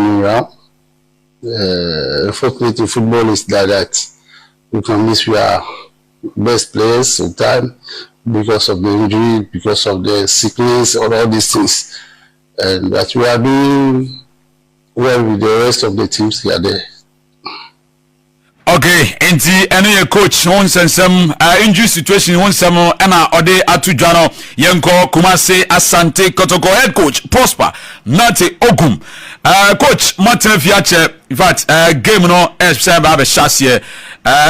coming around. Unfortunately, football is like that. You can miss your best players in time because of the injury, because of the sickness, or all these things. And that we are doing well with the rest of the teams here there. Okay, enti eno ye coach won sensem injury situation won sem na ode atudwa no yenko Kumase Asante Kotoko head coach Prosper Nate Ogum. Coach Martin Fiache, in fact game no especially ba be chassis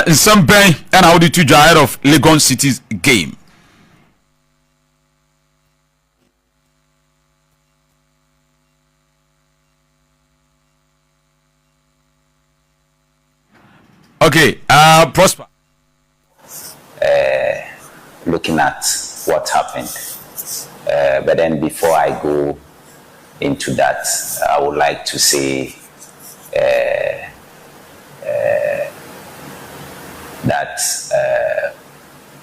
nsem ben na ode tudwa ahead of Legon City's game. Okay, Prosper. Looking at what happened. But then before I go into that, I would like to say that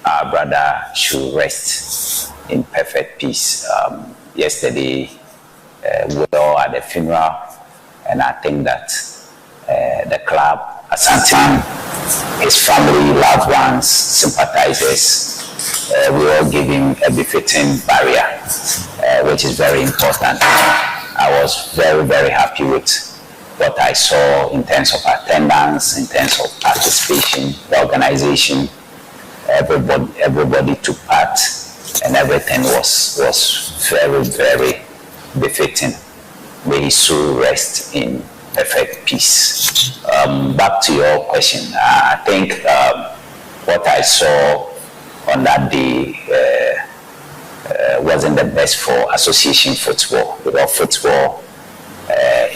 our brother should rest in perfect peace. Yesterday, we were all at the funeral, and I think that the club, Asante, his family, loved ones, sympathizers, we all give him a befitting barrier, which is very important. I was very, very happy with what I saw in terms of attendance, in terms of participation, the organization. Everybody took part, and everything was very, very befitting. May his soul rest in perfect peace. Back to your question, I think what I saw on that day wasn't the best for association football, because football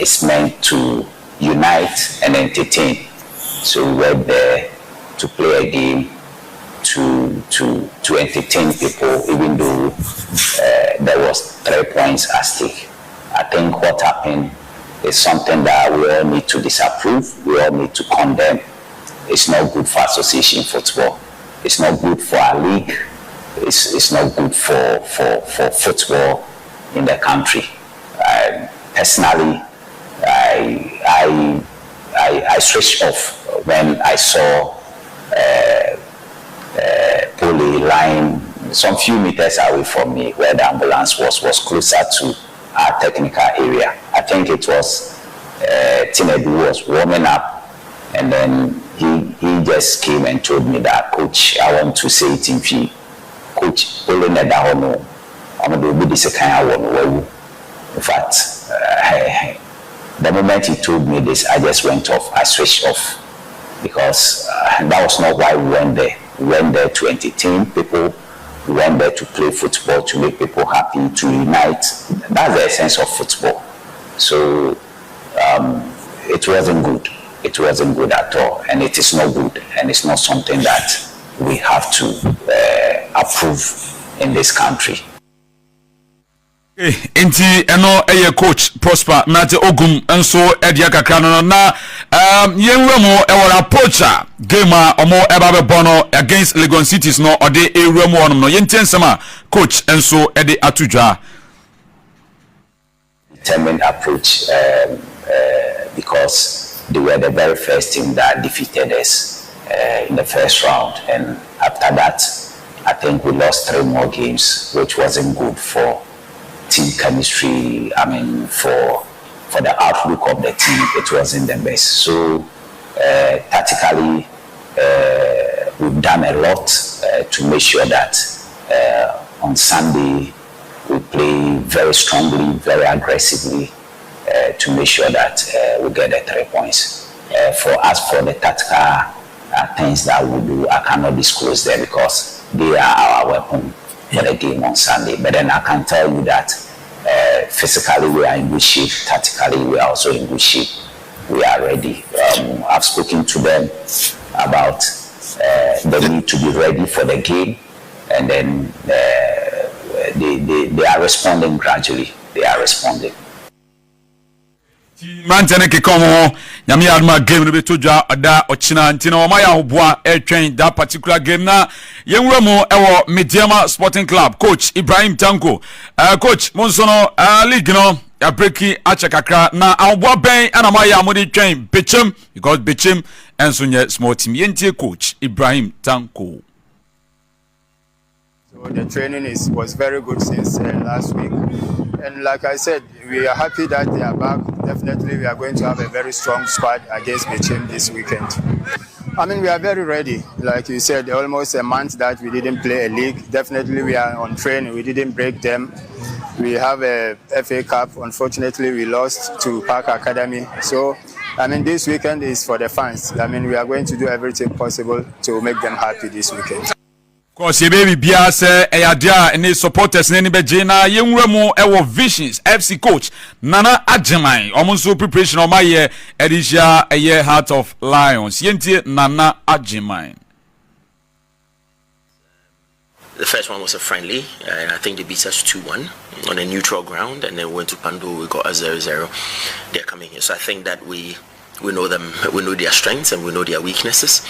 is meant to unite and entertain. So we were there to play a game, to entertain people, even though there was 3 points at stake. I think what happened is something that we all need to disapprove, we all need to condemn. It's not good for association football. It's not good for our league. It's not good for football in the country. Personally, I switched off when I saw Poli lying some few meters away from me, where the ambulance was closer to our technical area. I think it was Tinedu was warming up, and then he just came and told me that, Coach, I want to say it in fee. Coach, Poli Nedahono, I'm going to be this kind of one. In fact, the moment he told me this, I just went off. I switched off, because that was not why we went there. We went there to entertain people. We went there to play football, to make people happy, to unite. That's the essence of football. So it wasn't good. It wasn't good at all, and it is not good, and it's not something that we have to approve in this country. Inti eno eye coach Prosper Nate Ogum enso edia kakra no na yenwemu e wora poacher game a omo eba be bono against Legon Cities no ode ewemu onom no yentensema coach enso ede atudwa determined approach because they were the very first team that defeated us in the first round, and after that I think we lost 3 more games, which wasn't good for team chemistry. I mean, for the outlook of the team, it wasn't the best. So tactically, we've done a lot to make sure that on Sunday we play very strongly, very aggressively to make sure that we get the 3 points. For us, for the tactical things that we do, I cannot disclose them because they are our weapon for the game on Sunday. But then I can tell you that physically we are in good shape, tactically we are also in good shape. We are ready. I've spoken to them about the need to be ready for the game, and then they are responding gradually. They are responding. Mantene ke komo nyame adma game no betodwa oda ochina ntino ma ya hoboa etwen that particular game na yenwura mu ewo Mediama Sporting Club. Coach Ibrahim Tanko, coach monso no league no ya breaki ache kakra na awbo ben ana ma ya mode twen bechem because bechem enso nye small team yentie coach Ibrahim Tanko. So the training was very good since last week, and like I said, we are happy that they are back. Definitely we are going to have a very strong squad against Bechem this weekend. I mean, we are very ready. Like you said, almost a month that we didn't play a league. Definitely we are on training. We didn't break them. We have a FA Cup. Unfortunately, we lost to Park Academy. So, I mean, this weekend is for the fans. I mean, we are going to do everything possible to make them happy this weekend. Cause ye baby bia say eyadia any supporters na ni beje na yenwura mu ewo Visions FC coach Nana Ajeman omonso preparation o maye edisia eye Heart of Lions yentie Nana Ajeman. The first one was a friendly, and I think they beat us 2-1 on a neutral ground, and then went to Pando, we got a 0-0. They're coming here, so I think that we know them, we know their strengths and we know their weaknesses.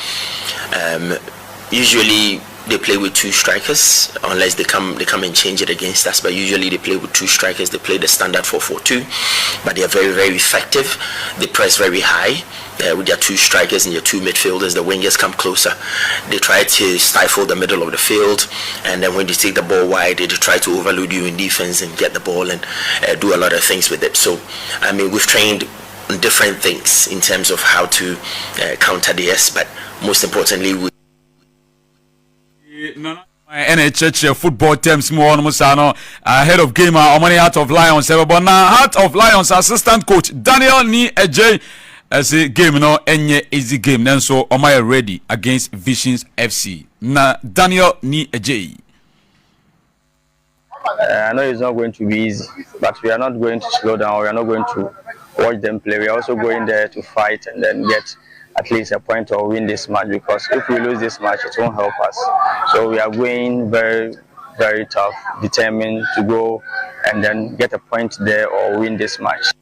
Usually they play with 2 strikers unless they come and change it against us, but usually they play with 2 strikers. They play the standard 4-4-2, but they are very, very effective. They press very high with their 2 strikers and their 2 midfielders. The wingers come closer. They try to stifle the middle of the field, and then when they take the ball wide, they try to overload you in defense and get the ball and do a lot of things with it. So I mean, we've trained on different things in terms of how to counter this, but most importantly we NHH football terms more on Musano head of gamer Omani Heart of Lions but now Heart of Lions assistant coach Daniel Ni Ejay as a game no enye easy game then so Omaya ready against Visions FC na Daniel Ni Ejay. I know it's not going to be easy, but we are not going to slow down. We are not going to watch them play. We are also going there to fight and then get at least a point or win this match, because if we lose this match, it won't help us. So we are going very, very tough, determined to go and then get a point there or win this match.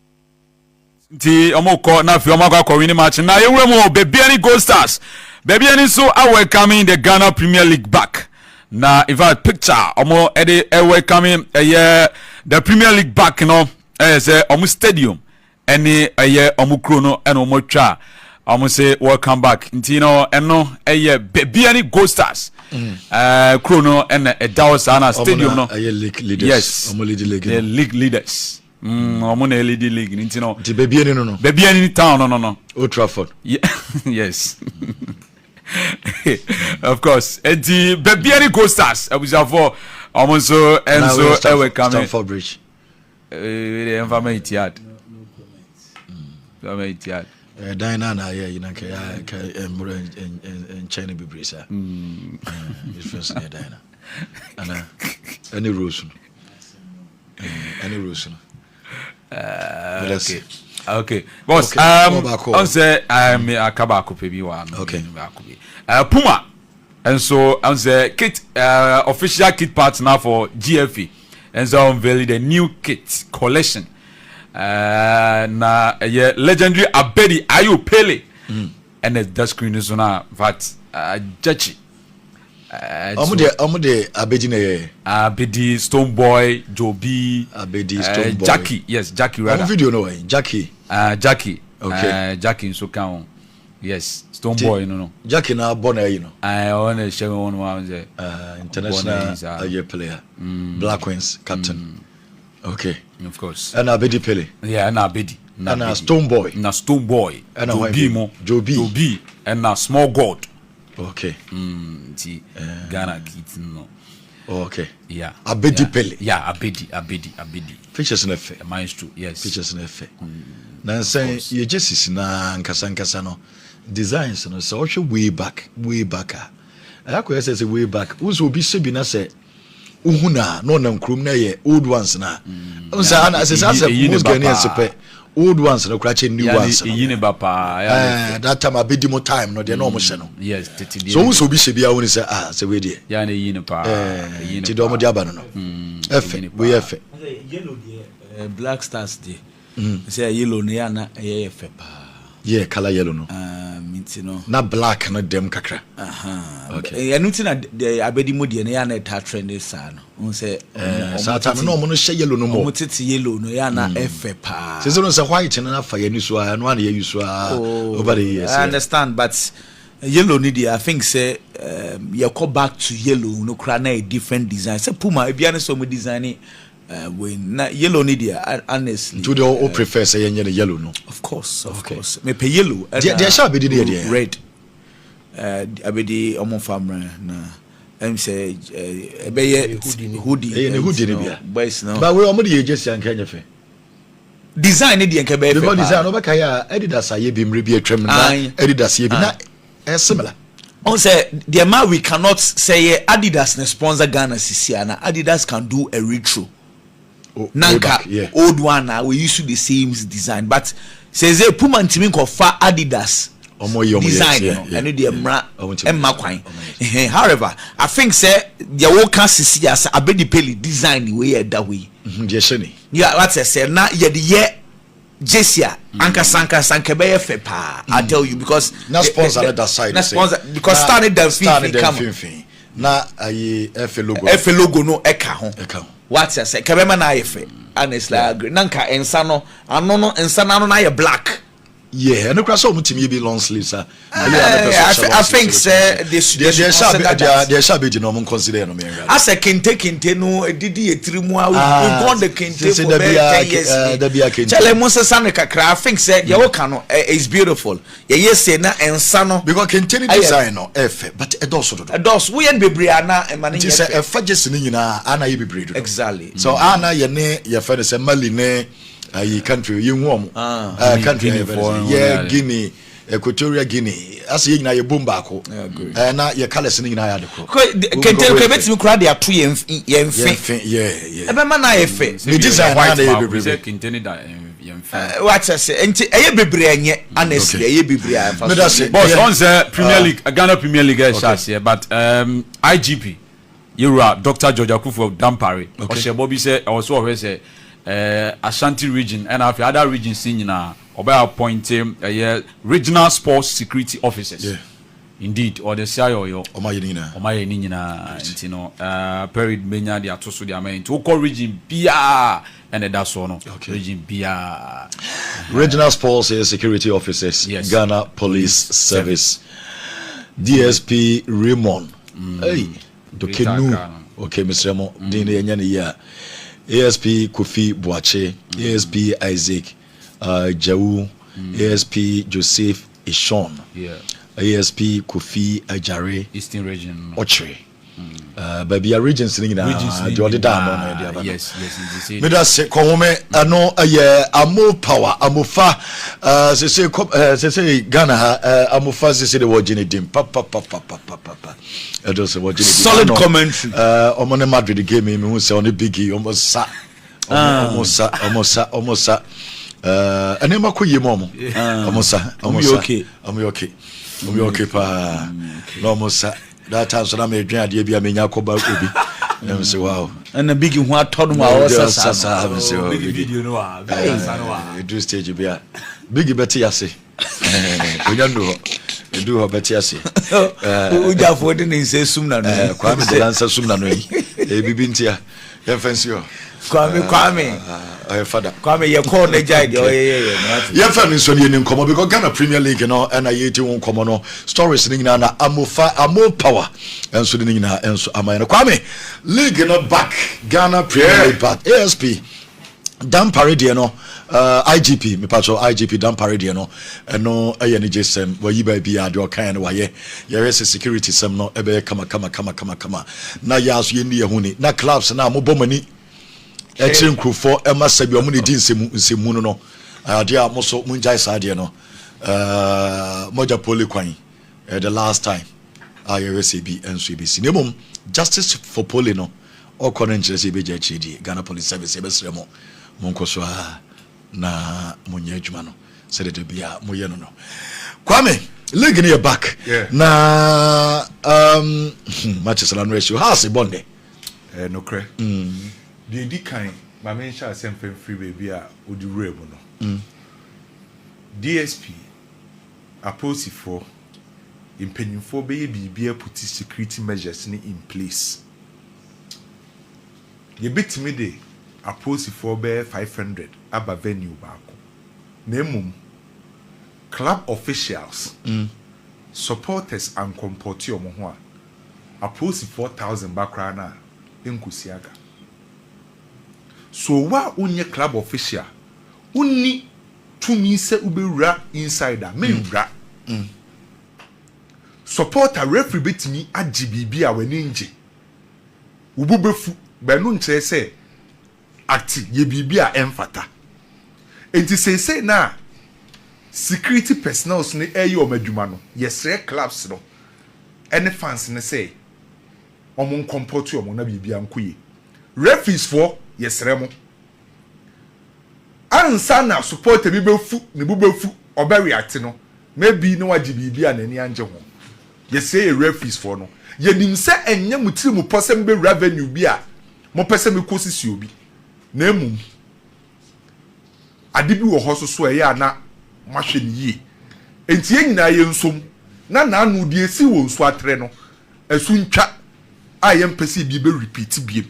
Ti omoko na fi omako ko win match na yenwe mo Bebiani Gold Stars. Bebiani so are welcoming the Ghana Premier League back. Na if I picture omo ede welcoming the Premier League back say omo stadium any omo krono and omo twa. I'm gonna say welcome back. Ntino eno Bebiani Gold Stars. Chrono and a Dawsana Stadium no. League leaders. Yes. The league leaders. Omona lead league. Ntino. The Bebiani no. Bebiani town no. Old Trafford. Yeah. Yes. Of course. And the Bebiani Gold Stars. I was for almost Enzo welcome. Stamford Bridge. Environment yard. Diana na you know in China be brisa. His first name Diana. And any rules. Okay. Boss, on say I'm a kabako pebi one. Okay. Puma. And so on say kit official kit partner for GFE. And so unveil the new kit collection. Na legendary Abedi Ayu Pele and the screen is on that Jachi Amude Abedi ne Abedi Stone Boy Joby Abedi Stone Boy Jackie, yes, Jackie rather video no Jackie okay Jackie so count yes Stone Boy no Jackie na born you know I want to show one international player Black Queens captain. Okay, of course. And Abedi Pele. Yeah, and Abedi. And Stone Boy. And Stone Boy. And Joby. And Small God. Okay. Ghana kids no. Okay. Yeah. Abedi Pele. Yeah, Abedi. Features in effect. Maestro, yes. Features in effect. Now saying you just is na nkasa no designs no so way back. I could say way back. Who's will be sebi na say uhuna no na nkrum na ye old ones na unsa ana say most Ghanaians pe old ones na krache new ones that time abedi mo time no de no mo hye no yes so who so bi hye bia woni say say we de ya na yi ne pa ti do mo de aba no efe we efe yellow de Black Stars de say yellow ne ya na efe pa yeah color yellow no know. Na black no dem kakra. Okay. I nothing na the abedi mo de na ya na ta trend is no. On say Sometimes no mo no share yellow no more. Mo tete yellow no ya na efe pa. Say no say white na fa ya ni so a no na ya use over the years. I understand, but yellow ni I think say you go back to yellow no kra na a different design. Say Puma e bia na so mo design when na yellow ni honestly. Do they prefer say yellow no? Of course. Me pay yellow. They shall be the red. Abedi omo famra na say hoodie no. Boys no. But we omo the agency an kanya fe. Design dey nke be fe. Because design no be kai Adidas aye bi mre bi atwam na Adidas ye bi na similar. On say the amount we cannot say Adidas na sponsor Ghana CC na Adidas can do a retro. Nanka old one we used to the same design, but says Puma ntimi ko fa Adidas design and the emma kwan. However, I think say the whole can CC as abedi peli design way that way. Yeah, what I say na ye the year Jessia anka sanka be fe pa. I tell you because na sponsor that side. Na sponsor because started them fin na ayi F logo no eka ho. What I say kabema na yefe honestly I agree. Nanka ensa no ano ensa na ye black. Yeah, and across all team be long sleeves. I think they shall be no consider no. As a kente no didi etirimu we gone the kente for 10 years. Chale Musa Sanika I think said your cano is beautiful. Yes say na ensa no because kente design no efe but a dos we and bebriana and mani say a fajes ni nyina ana ye bebre. Exactly. So ana ye ne ye fa say mali ne ayi country you warm country Guinea Equatorial Guinea as ye na ye bomba ko na ye colors ni na ya de ko kente ko betimi kura de ato ye mfe yeah ebe ma na ye fe the design na ye bebre kente ni da ye mfe what I say enti eye bebre anye honestly eye bebre afa boss on say Premier League Ghana Premier League shots here but IGP you are Dr. George Akufo of Dampare o se Bobby say also o say Ashanti region and after other regions in Oba appointing regional sports security officers. Indeed, or the CIO Omayenina, you know, period mania the atoso the amen to call region BR and that's one region BR. Regional sports security officers, Ghana Police Service, DSP Raymond. Hey, Dokenu. Okay, Mr. Remo, Dine Yanya. ASP Kofi Boache, ASP Isaac Jau, ASP Joseph Ishon, ASP Kofi Ajare, Eastern Region, Ochre. Baby, a region singing the down. Yes. Me da se kohome ano amo power amofa se Ghana amofa se the wajini dim papa solid commentary omo ne Madrid game me hu se on biggie almost sa ene makoye mo okay pa no mosa that time so na me dwan ade bia me nya koba obi em say wow and a big hu atod mu a sasa big video no a do stage bia big better yase onyando edu ho better yase ujafo de ne nse sum na no kwa me de answer sum na no yi bibi ntia ye fancy o kwame father kwame ye call the jide ye fa me so ne nkomo because Ghana Premier League no na ye ti won nkomo no stories ni nyina na amo power enso ni nyina enso amay no kwame league no back Ghana Premier League back ASP Dampare de no IGP me patcho IGP Dampare de no eno eye ni jesem wayi ba bia de okan no waye ye security sem no ebe kama na ya so ye ni ye huni na clubs na mo bomani Extreme crew for Emma Sabi or Muni Din Simuno, Adia Moso Munjai Sadia no, Moja Poliquine, the last time IRCB and CBC. Nemum, justice for Polino, or Conenches BJD, Ghana Police Service, Ebesremo, Monkoswa, na Munyejmano, said it to be a Moyano. Kwame, leg in your back. Na Manchester ratio, how's a bonde? No cray. The D kind, my main shall send free baby a would do rebel no. DSP, a posy for impanyinfo be bibia put security measures in place. Ye bitimi de approach for be 500 aba venue baako. Na emum club officials supporters and comport omo ho a approach 4,000 bakra na enkusiaga. So wa unye club official unni tumi se ubewura insider me wura supporter referee betimi agi bibi a wani nje ububefu benu nkyere se acti ye bibi a emfata enti say na security personnel ne eyi omadwuma no yesre clubs no ene fans ne say omo comport omo na bibi ankoye referees for yesre mo ansa na supporter bi befu ne bubefu oba react no maybe no wagi bibi a nani anje ho yesre referees for no yenim se enye mutiri mu posem be revenue bi a mo pese me kosisi obi na emum ade bi wo ho so ya na mahwe ni yie enti enyina ye nsom na anu de esi wo nso atre no esu ntwa a ye mpese bi be repeat biem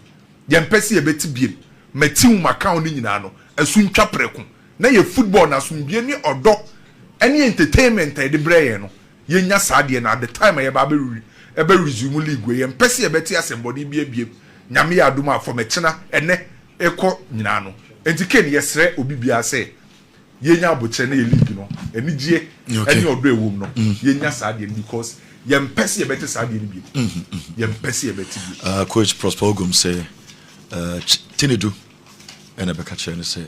ye mpese ye beti biem matim account ni nyina no esu ntwa preko na ye football na sombie ni odo any entertainment e de breye no ye nya saade na at the time ye ba be resume league ye mpese ye beti asembody biem nyame ya adoma afọ mechena ene ekọ nyina no enti ken yesre obi bia se yenya aboche na league no eni gie eni odo ewom no yenya saade because ye mpese ye beti saade ni bi ye mpese ye beti bi coach Prosper Ogum say Tinedu ena beka chere say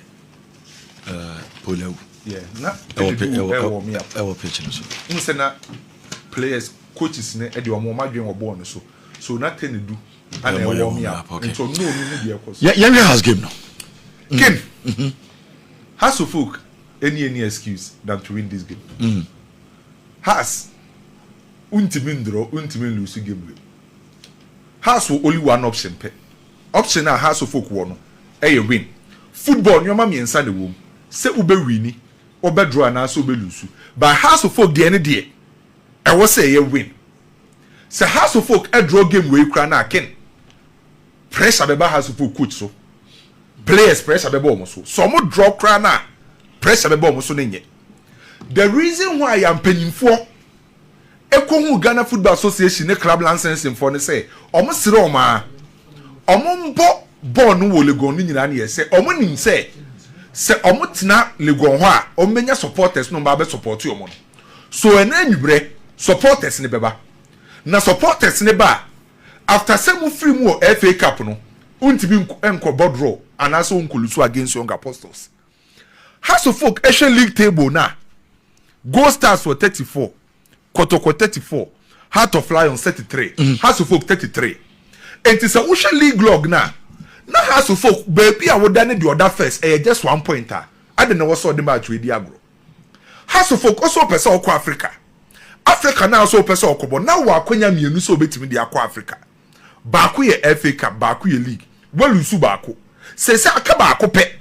Polew yeah na ewo pitch no so nse na players coaches ne e de omo madwen obo no so na Tinedu and warm me up. Okay. So no media course. Yeah, has game now. Ken. Has of folk any excuse than to win this game. Has untimin draw, untimin lose game. Has only one option pe. Option na has of folk one. Win. Football your mommy inside the womb. Say ube wini, obe draw na so be lose. But has of folk the any day. I was say win. Say has of folk a draw game we kra na Ken. Pressure beba has to put coach so players pressure beba almost so mo draw cry na pressure beba almost nenye. The reason why I am paying for Eko Ghana Football Association ne club licensing for ne say omo sire oma omo mbo ball no wo legon ni nyina na say omo nim say omo tina legon ho a omo menya supporters no ba be support omo no so enanyubre supporters ne beba na supporters ne ba after some free more FA Cup no untimi enko bodro and also unkulusu against Young Apostles. House of Folk Asian League table na Gold Stars for 34, Kotoko 34, Heart of Lions 33, House of Folk 33. And it's a Ocean League log na House of Folk baby I would done the other first just 1 pointer. I don't know what saw the match with Diagro. House of Folk also person Oko Africa. Africa now also person Oko now wa kwenya mienu so betimi di akwa Africa. Baku ye FA Cup, baku ye league. Well, you baku. Say, aka baku pe.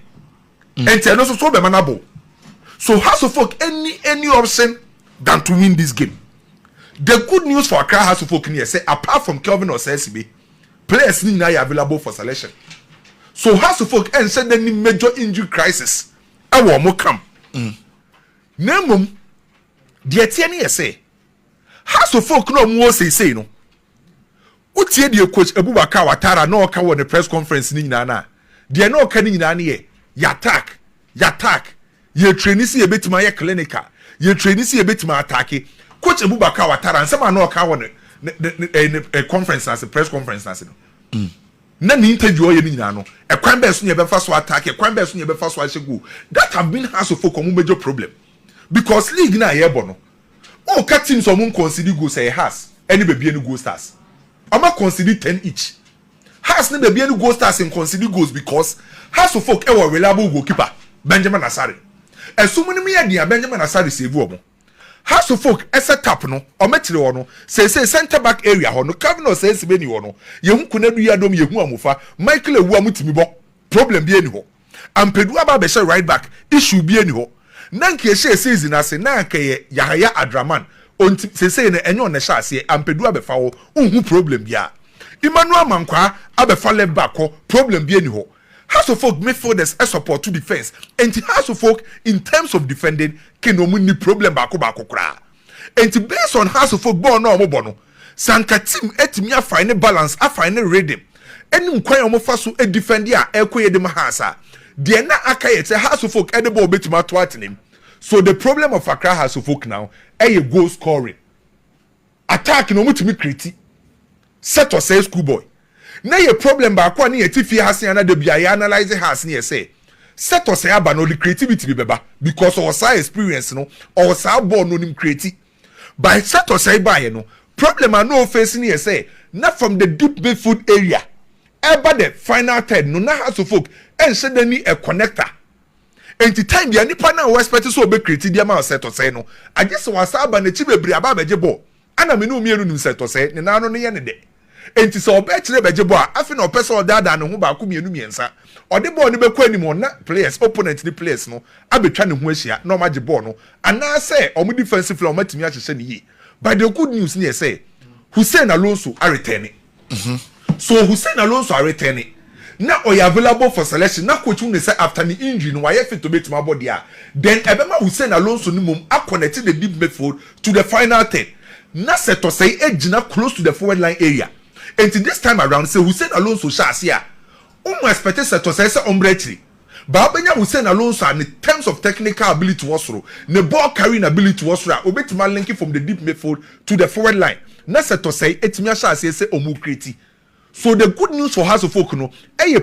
And tell us so be manable. So, House of Folk any option than to win this game. The good news for Accra House of Folk here say, apart from Kelvin or CSB, players need now available for selection. So, House of Folk and said any major injury crisis. I will more come. Nemum, the Etienne say, House of Folk no more say no. Utie die coach Abubakar Watara no ka won the press conference ni nyina na de no ka ni nyina na ye attack ye train si ye betima ye clinical ye train si ye betima attack coach Abubakar Watara nsema no ka won the conference as a press conference as no na ni interview ye ni nyina no e kwan be so ye be fa so attack e kwan be so ye be fa so ashegu that have been has of a major problem because league na ye bo no o ka teams o mun consider go say has any baby any go stars I'ma consider 10 each. Has ne baby any goal stars and consider goals because House of Folk a reliable goalkeeper Benjamin Asare. And so many me Benjamin Asare save omo. House of Folk esa tap no o metire ono say center back area ho no Kevin says be ni ho no ye hu kunadu ya dom ye hu amufa Michael ewu amutimi bo problem bi eni ho. Ampedu aba be right back issue bi eni ho. Na nke she season ase na nke Yahaya Adraman onti sese ne enyo ne hyase ampedu abefa wo unhu problem bia Emmanuel Mankwa abefa left back ko problem bia ni ho House of Folk midfielders a support to defense and House of Folk in terms of defending can no ni problem baako kra and based on House of Folk ball no omo no sanka team etimi afine balance afine rhythm eni nkwan omo fa so e defend a ekoye de mahasa de na aka ye House of Folk e de ball betima to atenim. So the problem of Accra House of Folk now a goal scoring attack no mutimi create set or say schoolboy na ye problem ba kwa ni etifi hase na de bia ya analyze has ni say set or say aba no the creativity be beba because of our experience no or sa ball no nim create by set or say ba ye no problem are no face ni say not from the deep midfield area ever the final third no na House of Folk and said any a connector. And the time the nipa na we expect so be create the amount set to say no I just was aba na chi bebre aba beje ball ana me no mienu nim set to say ne na no ne ye ne de enti so obe kire beje ball afi na opese odada ne ho ba ko mienu miensa ode ball ne be ko anim na players opponent ni players no abetwa ne ho ahia na o mage ball no ana say omo defensive line matimi a hye ne yi but the good news ni say Hussein Alonso are returning so Hussein Alonso are returning now or available for selection now coach who say after the injury no why fit to beat my body then Ebema Hussein Alonso ni mum a connected the deep midfield to the final 10 na set to say edge na close to the forward line area and this time around say Hussein Alonso shasia expect set to say ombre but Benya Hussein Alonso in terms of technical ability was through the ball carrying ability was through obetima linking from the deep midfield to the forward line na set to say etimia shasia say omu create. So the good news for House of Folk no,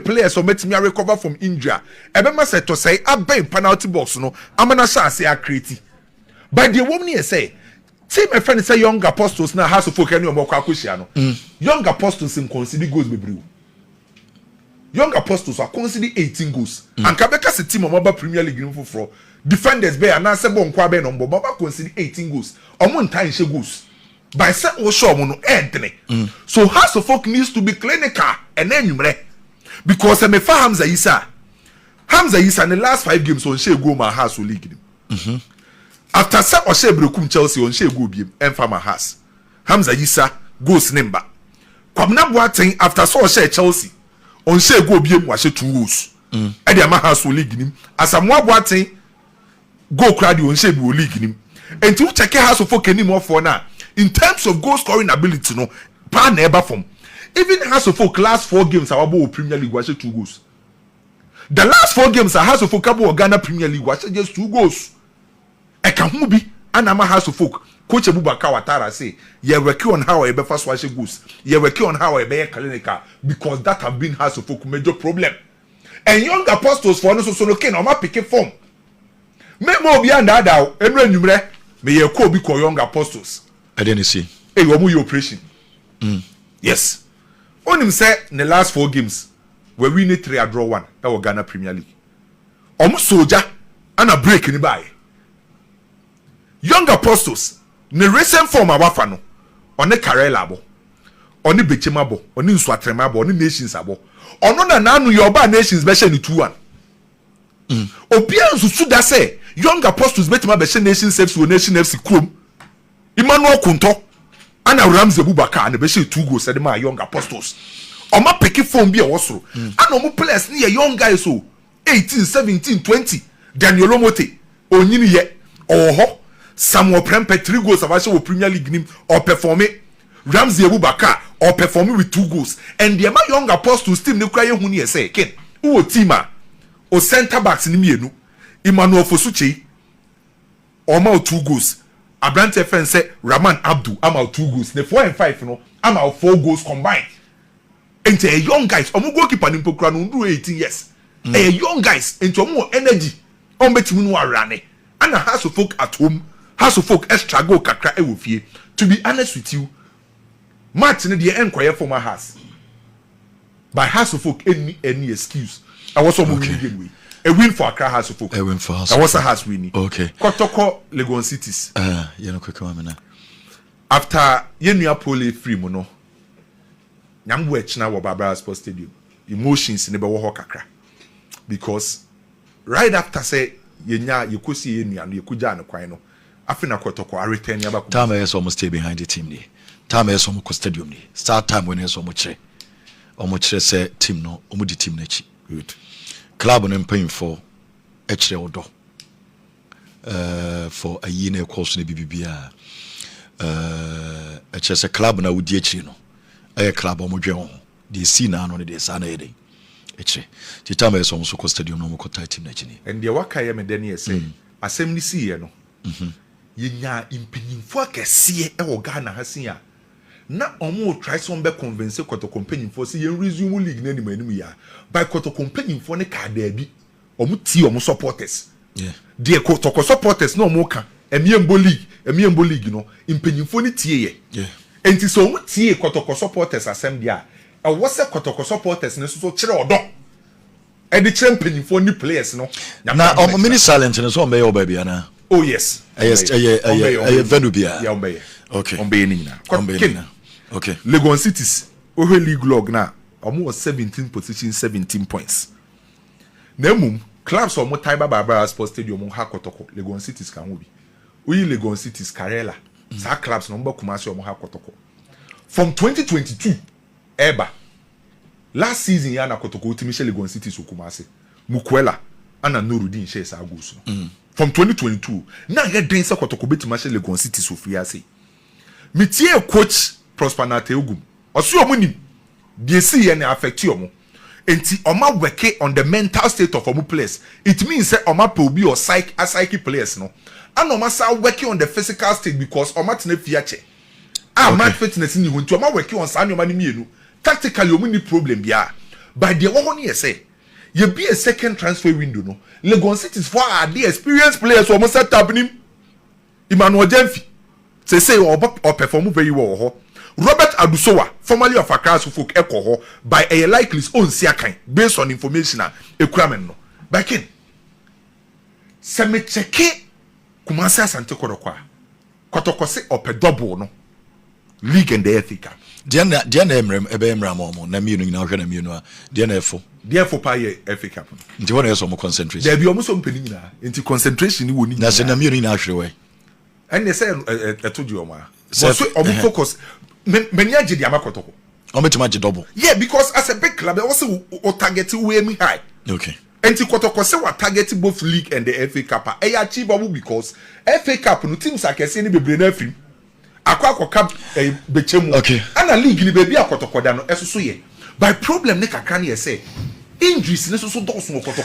players so met me recover from injury. Ebema said to say abbe penalty box no, amana sha say a create. But the woman here say, team my friend say young apostles na House of Folk any omo kwa kwhia no. Young apostles in consider goals bebree. Young apostles are consider 18 goals. And Kabeka se team omo Premier League no for defenders be na se bon kwa be no mbo baba consider 18 goals. Omo ntan hye goals. By set or show no so House of Folk needs to be clinical and then because I'm a Hamza Isa in the last 5 games on share go my house will league after set or share brekum Chelsea on share go be and farmer house Hamza Isa goes number Kwabna Boateng after so share Chelsea on share go be was 2 goals and the house will league him as I'm Boateng go crowd on share go league him and to check House of Folk anymore for now. In terms of goal scoring ability, no, pan never form. Even House of Folk last 4 games, our Premier League was 2 goals. The last 4 games, our House of Folk Ghana Premier League was just 2 goals. I can't be and I'm a House of Folk. Coach Abubakar Watara say, "You working on how I be first watch goals. You working on how I be clinical because that have been House of Folk major problem." And young apostles for no so okay, no ma pick form. Me mo bi anda da enra nwumre me ye ko bi ko young apostles. I didn't see. Hey, what your operation? Yes. On him say in the last 4 games, we win 3 or draw 1. That was Ghana Premier League. Almost soldier and a break in the by. Young apostles, the recent form of Wafano, on the Karelabo, on the Bechemabo, on the Swatremabo, on the nations abo. On the Nanu Yoba nations better in 2-1. Opians who should say, young apostles better my best nation saves to nation FC Chrome. Emmanuel Kunto and Ramsey Abubakar and the 2 goals said my young apostles. Oma picky phone be a wasro. And omo players near young guys so 18, 17, 20. Daniel Omote, Onyini ye, Oho, Samuel Prempe 3 goals of actual Premier League nim or performing Ramsey Abubakar or performing with 2 goals. And the young apostles team no cry huni say Ken, who teamer or center backs in mienu, Emmanuel Fosuchi, or more 2 goals. Abrante FN say Rahman Abdul, I'm out 2 goals. The 4 and 5, you know, I'm out 4 goals combined. And a young guys, I'm goalkeeper in Pokrano, 18 years. A young guys, into more energy. On between one running. And a House of Folk at home, House of Folk extra go kakra ewofie. To be honest with you, Martin the enquire for my house. By House of Folk, any excuse. I was on moving way. A win for Accra House of Folk. A win for House. I was a house winning. Okay. Kotoko Legon Cities. You know, quick one. After Yenya Pole free mono, Nyamwech na Barbara Sports Stadium. Emotions never wo kakra. Because right after say Yenya Yekosi Yenya Yekuja no kwan no, afina Kotoko are returning about time is almost stay behind the team. Time is almost stadium. Start time when it's almost say team no omudi team nechi. Good. Club on paying for extra odo. For a year course in the BBBA. It's just a club na udi echi no. A club omo the see na no the sana ede. Eche. The time is almost ko stadium no mo ko team nechi ni. And the waka ye me deni say asem ni see ye no. Yenya impanyimfo akese e wo Ghana hasen a na omo try some be convince Kotoko mpanyimfo say ye resume league na animu ya by Kotoko mpanyimfo ne ka da bi omo ti omo supporters de Kotoko supporters na omo ka emiembo league no impanyimfo ne tie ye enti so omo tie Kotoko supporters asem dia e wo se Kotoko supporters ne so kire odo e de kire mpanyimfo ni players no na omo mini silent ne so omo be your baby ana. Oh yes. Venubia. Yeah, obey. Okay. Okay. Legon Cities. Ohe league log na. Almost 17 position, 17 points. Nemum clubs omo Taiba Barbara Sports Stadium ha Kotoko. Legon Cities kan obi. Oyi Legon Cities Karela. Sa clubs number Kumasi omo ha Kotoko. From 2022 eba. Last season ya na Kotoko ultimate Legon Cities Kumasi. Mukwela ana Nurudin share sa goals. From 2022 na get den se Kotoko betima she Legon City Sofia say metie coach Prosper Nateogum oso omo nim de see na affect omo enti oma work on the mental state of omo players. It means say oma pe obi or psyche players no and oma sa working on the physical state because oma tena fiache man fitness ni hunti oma working on sa nyoma ni mienu tactically omo ni problem bia by the one here say you be a second transfer window no Legon Cities for the experienced players almost set up him Emmanuel Jemfi say or perform very well Robert Adusowa formerly of Accra folk ekọ by a likely own siakan based on information ekuramen no back in se me cheke Kumasi Asante Kotoko se double no league and the FA Cup Diana emrem ebe emram omo na mienu nyina hwe na mienu a Diana efo therefore pa ye FA Cup nti wona yeso mo concentration there be almost some penny nyina nti concentration ni woni na se na mienu nyina hwe we and they say told you oma so focus many agye dia Kotoko ometima je double because as a big club also target way me high okay and Kotoko say we target both league and the FA Cup e achievable because FA Cup no teams akese ni bebre na afim akwa cup bechemu okay ana league ni baby Kotoko da no esoso ye by problem ne kakra ne say injuries ne so do so Kotoko